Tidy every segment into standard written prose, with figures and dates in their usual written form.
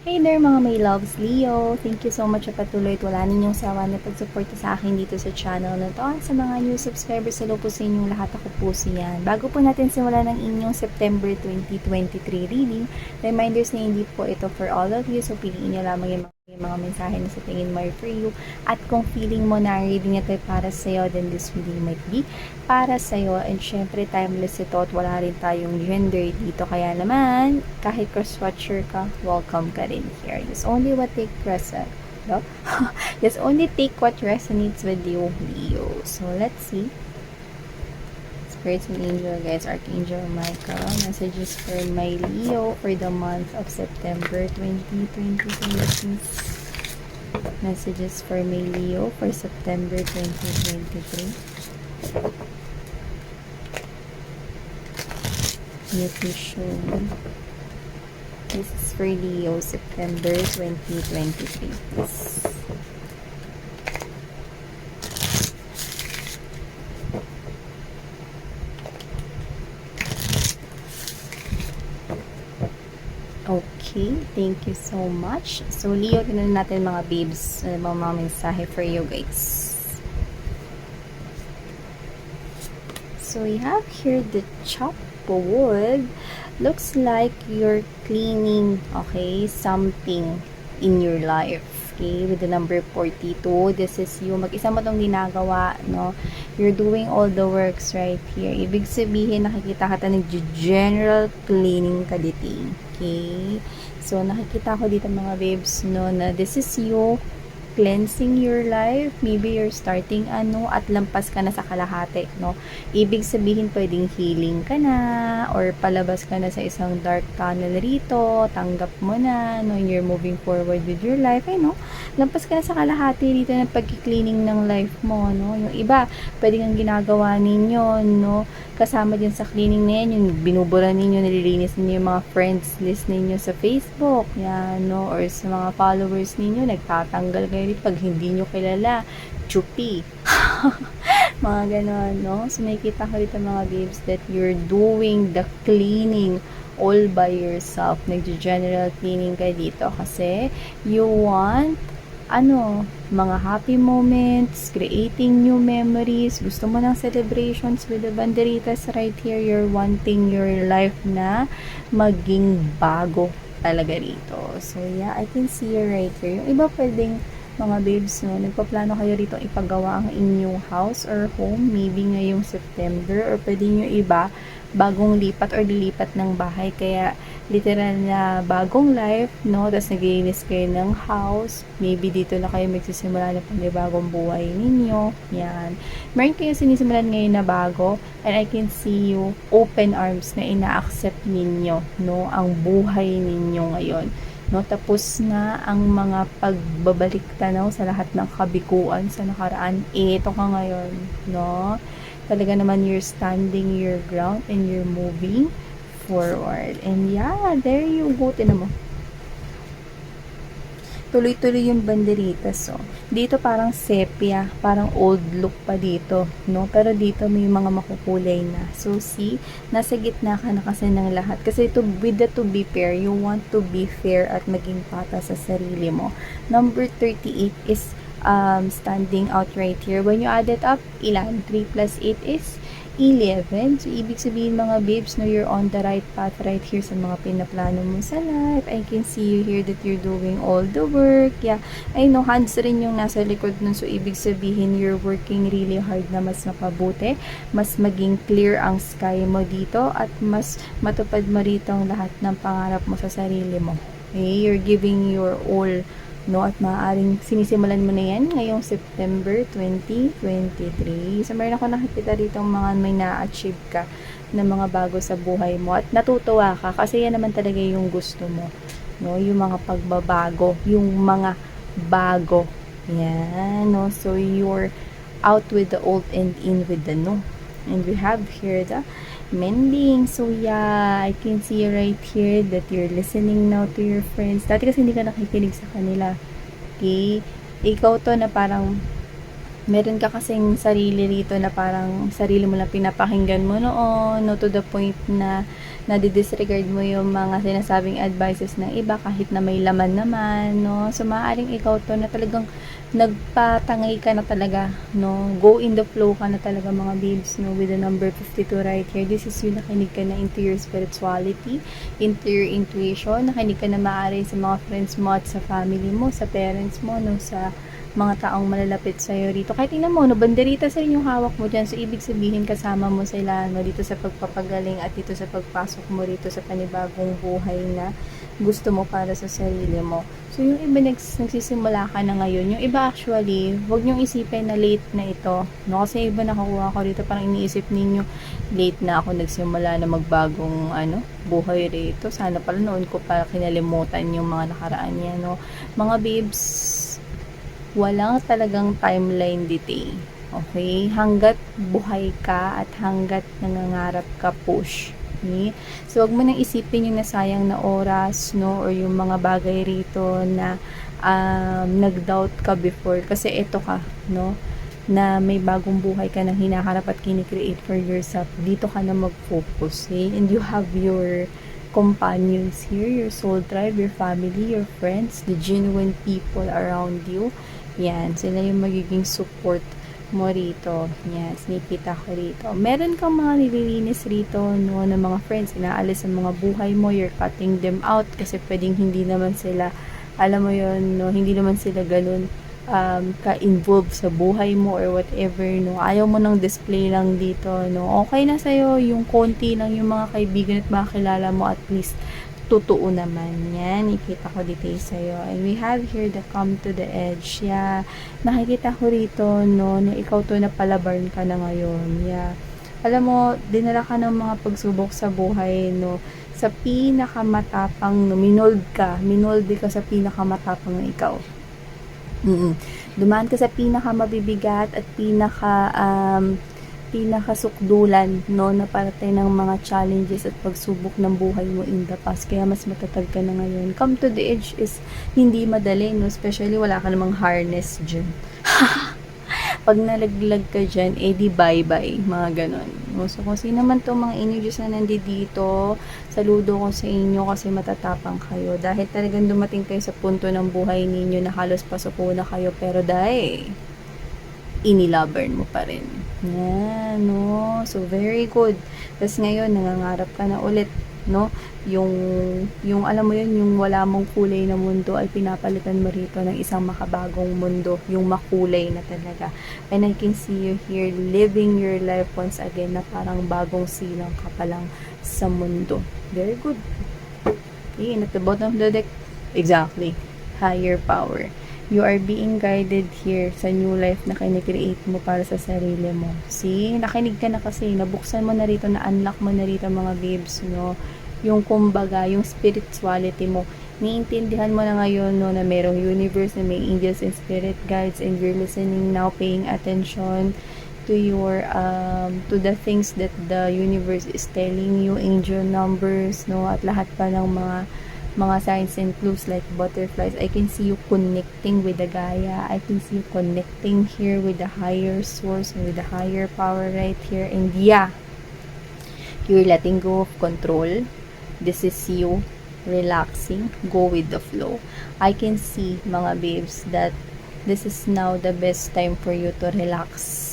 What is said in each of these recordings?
Hey there mga may loves, Leo! Thank you so much sa patuloy at wala ninyong sawa na pagsuporta sa akin dito sa channel na to. Sa mga new subscribers, hello po sa inyong lahat, ako po siyan. Bago po natin simulan ng inyong September 2023 reading, reminders na hindi po ito for all of you, so piliin nyo lamang yung mga mensahe na sa tingin mo for you. At kung feeling mo na ang reading ito ay para sa'yo, then this reading might be para sa'yo. And syempre, timeless ito at wala rin tayong gender dito. Kaya naman, kahit cross-watcher ka, welcome ka rin here. Just only what take no? Just only take what resonates with you, Leo. So, let's see. Spirits and Angel, guys, Archangel Michael, messages for my Leo for the month of September 2023. Messages for my Leo for September 2023. Nutrition. This is for Leo, September 2023. Yes. Okay, thank you so much. So, Leo, tinan natin mga babes, mga mensahe for you guys. So, we have here the chop wood. Looks like you're cleaning, okay, something in your life. Okay, with the number 42, this is you. Mag-isa mo itong ginagawa, no? You're doing all the works right here. Ibig sabihin, nakikita ka nag-general cleaning ka dito. Okay? So, nakikita ko dito mga babes, no, na this is you cleansing your life. Maybe you're starting at lampas ka na sa kalahati, no? Ibig sabihin, pwedeng healing ka na, or palabas ka na sa isang dark tunnel rito, tanggap mo na, no? You're moving forward with your life, no? Lampas ka na sa kalahati dito ng pag-cleaning ng life mo, no? Yung iba, pwedeng ang ginagawa ninyo, no? Kasama din sa cleaning na yan, yung binubura ninyo, nililinis ninyo yung mga friends list ninyo sa Facebook, yan, no? Or sa mga followers ninyo, nagtatanggal kayo pag hindi nyo kilala, chupi. Mga ganon, no? So, nakikita ko dito mga babes that you're doing the cleaning all by yourself. Nag-general cleaning ka dito kasi you want mga happy moments, creating new memories, gusto mo ng celebrations with the banderitas right here, you're wanting your life na maging bago talaga rito. So, yeah, I can see you right here. Yung iba pwedeng mga babes, no, nagpaplano kayo rito ipagawa ang inyong house or home, maybe ngayong September, or pwede nyo iba, bagong lipat or lilipat ng bahay, kaya literal na bagong life, no, tapos naglilinis kayo ng house, maybe dito na kayo magsisimula na panibagong buhay ninyo, yan. Meron kayo sinisimulan ngayon na bago, and I can see you open arms na ina-accept ninyo, no, ang buhay ninyo ngayon. No, tapos na ang mga pagbabalik tanaw sa lahat ng kabikuan sa nakaraan. Ito ka ngayon, no? Talaga naman you're standing your ground and you're moving forward. And yeah, there you go. Tinan mo. Tuloy-tuloy yung banderitas, so. Dito parang sepia, parang old look pa dito, no? Pero dito may mga makukulay na. So, see, nasa gitna ka na kasi ng lahat. Kasi with the to be fair, you want to be fair at maging patas sa sarili mo. Number 38 is standing out right here. When you add it up, ilan? 3 plus 8 is 11. So, ibig sabihin mga babes, no, you're on the right path right here sa mga pinaplano mo sa life. I can see you here that you're doing all the work. Yeah, I know, hands rin yung nasa likod nun. So, ibig sabihin, you're working really hard na mas mapabuti, mas maging clear ang sky mo dito, at mas matupad mo rito ang lahat ng pangarap mo sa sarili mo. Okay? You're giving your all, no, at maaaring sinisimulan mo na yan ngayong September 2023. So, meron ako nakikita dito mga may na-achieve ka na mga bago sa buhay mo, at natutuwa ka kasi yan naman talaga yung gusto mo, no, yung mga pagbabago, yung mga bago, yan, no. So, you're out with the old and in with the new. And we have here the mending. So, yeah, I can see right here that you're listening now to your friends. Dati kasi hindi ka nakikinig sa kanila. Okay? Ikaw to na parang meron ka kasing sarili rito na parang sarili mo lang pinapakinggan mo noon, no, to the point na nadi-disregard mo yung mga sinasabing advices ng iba kahit na may laman naman, no. So, maaaring ikaw to na talagang nagpatangay ka na talaga, no. Go in the flow ka na talaga mga babes, no, with the number 52 right here. This is you, nakinig ka na into your spirituality, into your intuition, nakinig ka na maaari sa mga friends mo at sa family mo, sa parents mo, no, sa mga taong malalapit sa'yo rito. Kahit tingnan mo, no, banderita sa yung hawak mo dyan. So, ibig sabihin, kasama mo sila, no, dito sa pagpapagaling at dito sa pagpasok mo rito sa panibagong buhay na gusto mo para sa sarili mo. So, yung iba nagsisimula ka na ngayon. Yung iba actually, wag nyong isipin na late na ito. No? Kasi iba nakakuha ko rito, parang iniisip ninyo, late na ako nagsimula na magbagong buhay rito. Sana pala noon ko pa kinalimutan yung mga nakaraan niya. No? Mga babes, walang talagang timeline dito. Okay? Hanggat buhay ka at hanggat nangangarap ka, push. Okay? So, wag mo nang isipin yung nasayang na oras, no? Or yung mga bagay rito na nag-doubt ka before. Kasi ito ka, no? Na may bagong buhay ka na hinaharap at kinikreate for yourself. Dito ka na mag-focus. Okay? And you have your companions here, your soul tribe, your family, your friends, the genuine people around you. Yan, sila yung magiging support mo rito. Yan, sinikita ko rito. Meron kang mga nililinis rito, no, ng mga friends. Inaalis ang mga buhay mo, you're cutting them out kasi pwedeng hindi naman sila, alam mo yun, no, hindi naman sila ganun ka-involved sa buhay mo or whatever, no. Ayaw mo ng display lang dito, no. Okay na sa'yo yung konti lang yung mga kaibigan at mga kilala mo, at least totoo naman yan. Ikita ko dito sa'yo. And we have here the come to the edge. Yeah. Nakikita ko rito, no, na ikaw to na palabarn ka na ngayon. Yeah. Alam mo, dinala ka ng mga pagsubok sa buhay, no, sa pinakamatapang, no, minoldi ka sa pinakamatapang na ikaw. Dumaan ka sa pinakamabibigat at pinakasukdulan, no, na parte ng mga challenges at pagsubok ng buhay mo in the past, kaya mas matatag ka na ngayon. Come to the edge is hindi madali, no, especially wala ka namang harness dyan. Pag nalaglag ka dyan, di bye-bye, mga ganon. So, kung sino man to mga energies na nandito, saludo ko sa inyo kasi matatapang kayo. Dahil talagang dumating kayo sa punto ng buhay ninyo na halos pasuko na kayo, pero dahil inilabern mo pa rin. Yan, no? So, very good. Tapos ngayon, nangangarap ka na ulit, no? Yung alam mo yun, yung wala mong kulay na mundo ay pinapalitan mo rito ng isang makabagong mundo, yung makulay na talaga. And I can see you here living your life once again na parang bagong silang ka pa lang sa mundo. Very good. Okay, and at the bottom of the deck, exactly, higher power. You are being guided here sa new life na kinikreate mo para sa sarili mo. See? Nakinig ka na kasi. Nabuksan mo na rito, na-unlock mo na rito mga babes, no? Yung kumbaga, yung spirituality mo. Niintindihan mo na ngayon, no, na merong universe, na may angels and spirit guides, and you're listening now, paying attention to your to the things that the universe is telling you, angel numbers, no, at lahat pa ng mga signs and clues like butterflies. I can see you connecting with the Gaia. I can see you connecting here with the higher source and with the higher power right here. And yeah, you're letting go of control. This is you relaxing. Go with the flow. I can see, mga babes, that this is now the best time for you to relax.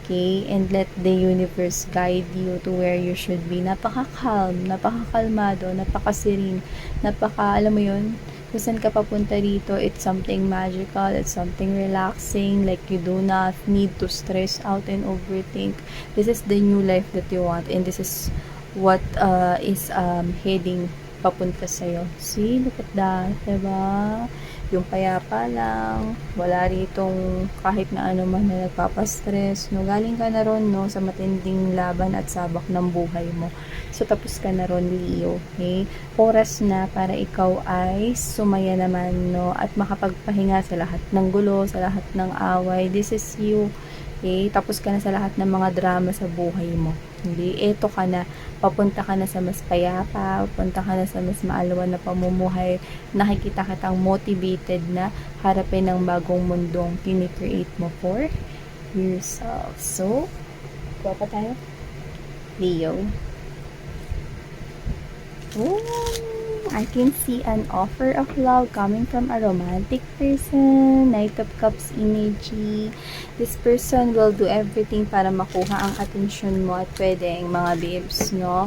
Okay? And let the universe guide you to where you should be. Napaka-calm, napaka-kalmado, napaka-serene, alam mo yun, kung saan ka papunta dito, it's something magical, it's something relaxing, like you do not need to stress out and overthink. This is the new life that you want, and this is what is heading papunta sa'yo. See, look at that, diba? Yung payapa lang, wala ritong kahit na ano man na nagpapastress, no? Galing ka na ron, no, sa matinding laban at sabak ng buhay mo. So, tapos ka na ron, Leo, okay? Oras na para ikaw ay sumaya naman, no, at makapagpahinga sa lahat ng gulo, sa lahat ng away. This is you, okay? Tapos ka na sa lahat ng mga drama sa buhay mo. Hindi, eto ka na, papunta ka na sa mas payapa, papunta ka na sa mas maalawan na pamumuhay, nakikita kitang motivated na harapin ang bagong mundong kinikreate mo for yourself. So, kuha pa tayo. Leo. Oh, I can see an offer of love coming from a romantic person. Knight of Cups energy. This person will do everything para makuha ang atensyon mo at pwedeng mga babes, no?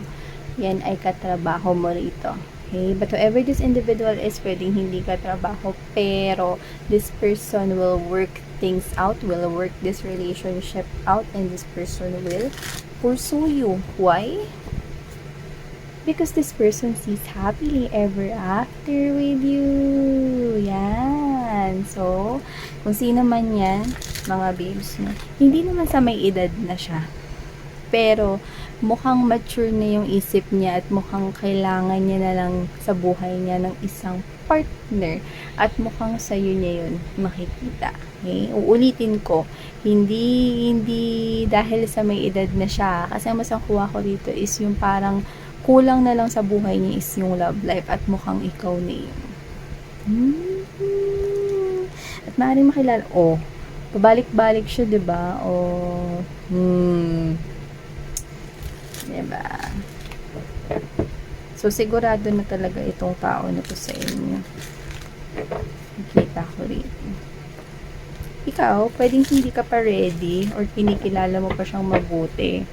Yan ay katrabaho mo rito. Okay? But whoever this individual is, pwedeng hindi katrabaho, pero this person will work things out, will work this relationship out, and this person will pursue you. Why? Because this person sees happily ever after with you. Yan. So, kung sino man yan, mga babes, no? Hindi naman sa may edad na siya. Pero, mukhang mature na yung isip niya at mukhang kailangan niya na lang sa buhay niya ng isang partner. At mukhang sa'yo niya yun makikita. Okay? Uulitin ko, hindi dahil sa may edad na siya. Kasi ang masangkuha ko dito is yung parang kulang na lang sa buhay niya is yung love life at mukhang ikaw na yun. At maaaring makilala, pabalik-balik siya, diba? Diba? So, sigurado na talaga itong tao na to sa inyo. Nakita ko rito. Ikaw, pwedeng hindi ka pa ready or kinikilala mo pa siyang mabuti.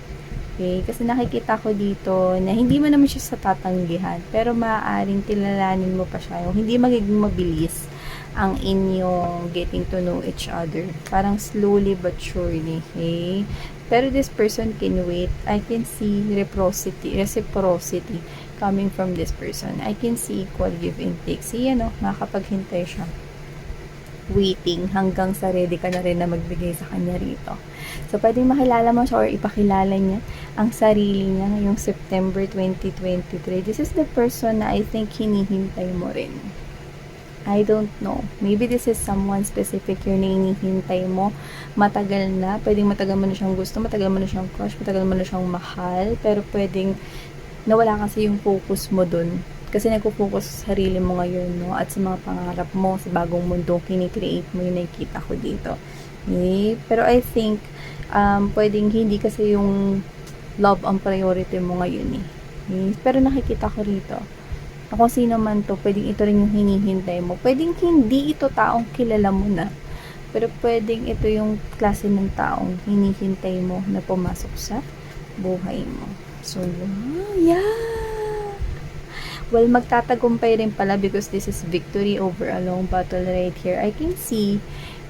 Okay? Kasi nakikita ko dito na hindi mo naman siya sa tatanggihan, pero maaaring kilalanin mo pa siya. Yung hindi magiging mabilis ang inyong getting to know each other. Parang slowly but surely. Okay? Pero this person can wait. I can see reciprocity coming from this person. I can see equal give and take. See, makapaghintay siya. Waiting hanggang sa ready ka na rin na magbigay sa kanya rito. So, pwedeng makilala mo siya or ipakilala niya ang sarili niya ngayong September 2023. This is the person na I think hinihintay mo rin. I don't know. Maybe this is someone specific yung hinihintay mo. Matagal na. Pwedeng matagal mo na siyang gusto, matagal mo na siyang crush, matagal mo na siyang mahal. Pero pwedeng nawala kasi yung focus mo dun. Kasi nagpo-focus sa sarili mo ngayon, no? At sa mga pangarap mo, sa bagong mundo, kinikreate mo yung nakikita ko dito. Okay? Pero I think, pwedeng hindi kasi yung love ang priority mo ngayon, eh. Okay? Pero nakikita ko rito, kung sino man to, pwedeng ito rin yung hinihintay mo. Pwedeng hindi ito taong kilala mo na. Pero pwedeng ito yung klase ng taong hinihintay mo na pumasok sa buhay mo. So, yeah! Well, magtatagumpay rin pala because this is victory over a long battle right here. I can see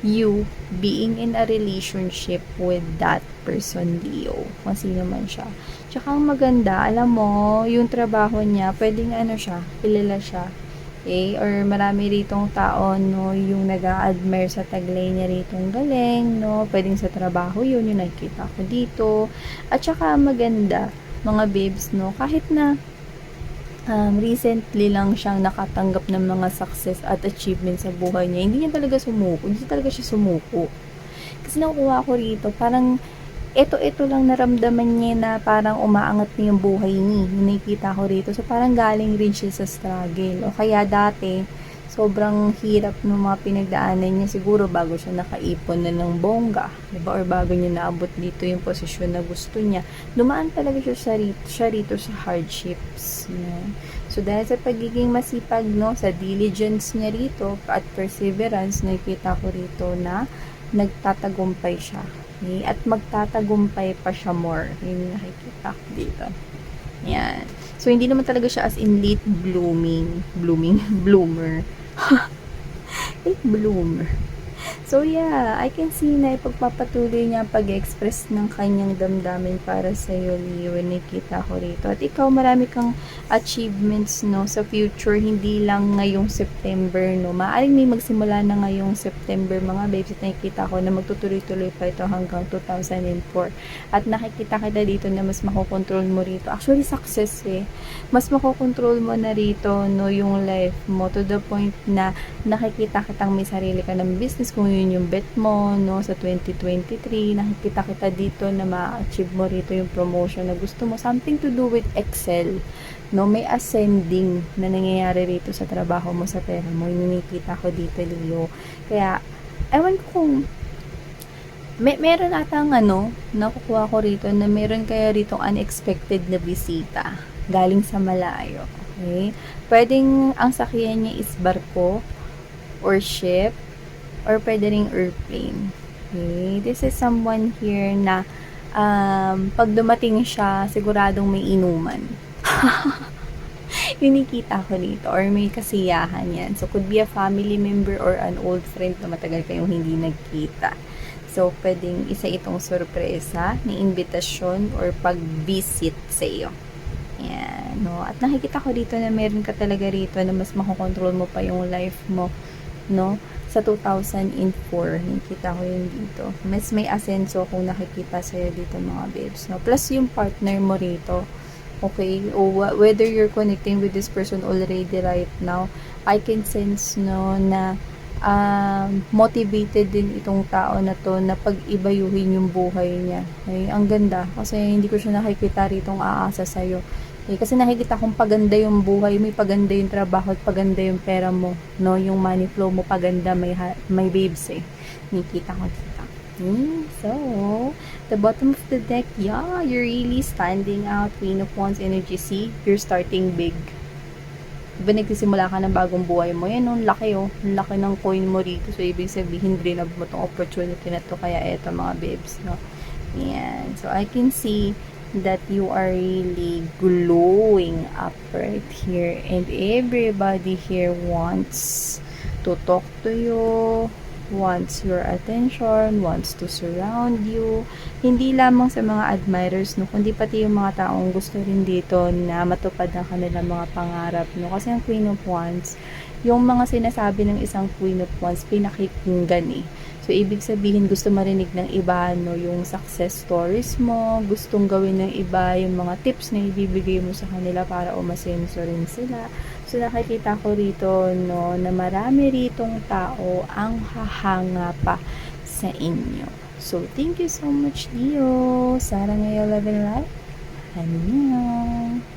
you being in a relationship with that person, Leo. Kung sino man siya. Tsaka ang maganda, alam mo, yung trabaho niya, pwedeng kilala siya. Okay? Or marami ritong tao, no, yung nag-a-admire sa taglay niya ritong galing, no, pwedeng sa trabaho yun, yung nakikita ko dito. At tsaka maganda, mga babes, no, kahit na recently lang siyang nakatanggap ng mga success at achievements sa buhay niya. Hindi niya talaga sumuko. Hindi talaga siya sumuko. Kasi nakukuha ko rito, parang ito lang naramdaman niya na parang umaangat na yung buhay niya. Yung nakikita ko rito. So, parang galing rin siya sa struggle. O kaya dati, sobrang hirap ng mga pinagdaanan niya siguro bago siya nakaipon na ng bongga, diba? Or bago niya naabot dito yung posisyon na gusto niya. Dumaan talaga siya rito sa hardships. Yeah. So, dahil sa pagiging masipag, no, sa diligence niya rito at perseverance, nakikita ko rito na nagtatagumpay siya. Okay? At magtatagumpay pa siya more. Yung nakikita ko dito. Yan. So, hindi naman talaga siya as in late bloomer. Late bloomer. So, yeah, I can see na ipagpapatuloy niya pag-express ng kanyang damdamin para sa iyo, Leo. Nakita ko rito. At ikaw, marami kang achievements, no, sa future, hindi lang ngayong September, no. Maaaring may magsimula na ngayong September, mga babes. At nakikita ko na magtutuloy-tuloy pa ito hanggang 2004. At nakikita kita dito na mas makokontrol mo rito. Actually, success, eh. Mas makokontrol mo na rito, no, yung life mo to the point na nakikita kitang may sarili ka ng business, kung yun yung bet mo, no, sa 2023, nakikita kita dito na ma-achieve mo rito yung promotion na gusto mo, something to do with Excel, no, may ascending na nangyayari rito sa trabaho mo, sa pera mo, yung nakikita ko dito, Leo. Kaya, ewan ko kung Meron atang nakukuha ko rito na meron kaya rito unexpected na bisita galing sa malayo. Okay? Pwedeng ang sakyan niya is barko or ship or pwede ring airplane. Okay? This is someone here na pag dumating siya, siguradong may inuman. Yung nakita ko dito or may kasiyahan yan. So, could be a family member or an old friend na matagal kayong hindi nagkita. So, pwedeng isa itong sorpresa na invitasyon or pag-visit sa iyo. Yan, no? At nakikita ko dito na meron ka talaga rito na mas makokontrol mo pa yung life mo, no? Sa 2004, nakikita ko yun dito. Mas may asenso kung nakikita sa'yo dito mga babes, no? Plus yung partner mo rito, okay? O whether you're connecting with this person already right now, I can sense, no, na motivated din itong tao na to na pag-ibayuhin yung buhay niya. Okay? Ang ganda. Kasi hindi ko siya nakikita ritong aasa sa'yo. Okay? Kasi nakikita kong paganda yung buhay, may paganda yung trabaho at paganda yung pera mo. No? Yung money flow mo paganda, may babes eh. Nakikita ko dito. So, the bottom of the deck, yeah, you're really standing out. Queen of Wands energy. See, you're starting big. Diba nagsisimula ka ng bagong buhay mo? Yan, ang laki ang laki ng coin mo rito. So, ibig sabihin, drinab mo tong opportunity na to. Kaya eto mga babes, no? Yan. So, I can see that you are really glowing up right here. And everybody here wants to talk to you, wants your attention, wants to surround you. Hindi lamang sa mga admirers, no, kundi pati yung mga taong gusto rin dito na matupad ang kanilang mga pangarap, no. Kasi ang Queen of Wands, yung mga sinasabi ng isang Queen of Wands, pinakikinggan eh. So, ibig sabihin, gusto marinig ng iba, no, yung success stories mo, gustong gawin ng iba, yung mga tips na ibibigay mo sa kanila para umasenso rin sila. So, nakikita ko rito, no, na marami ritong tao ang hahanga pa sa inyo. So, thank you so much, Leo. Sarang ngayon, love and life. Annyeong.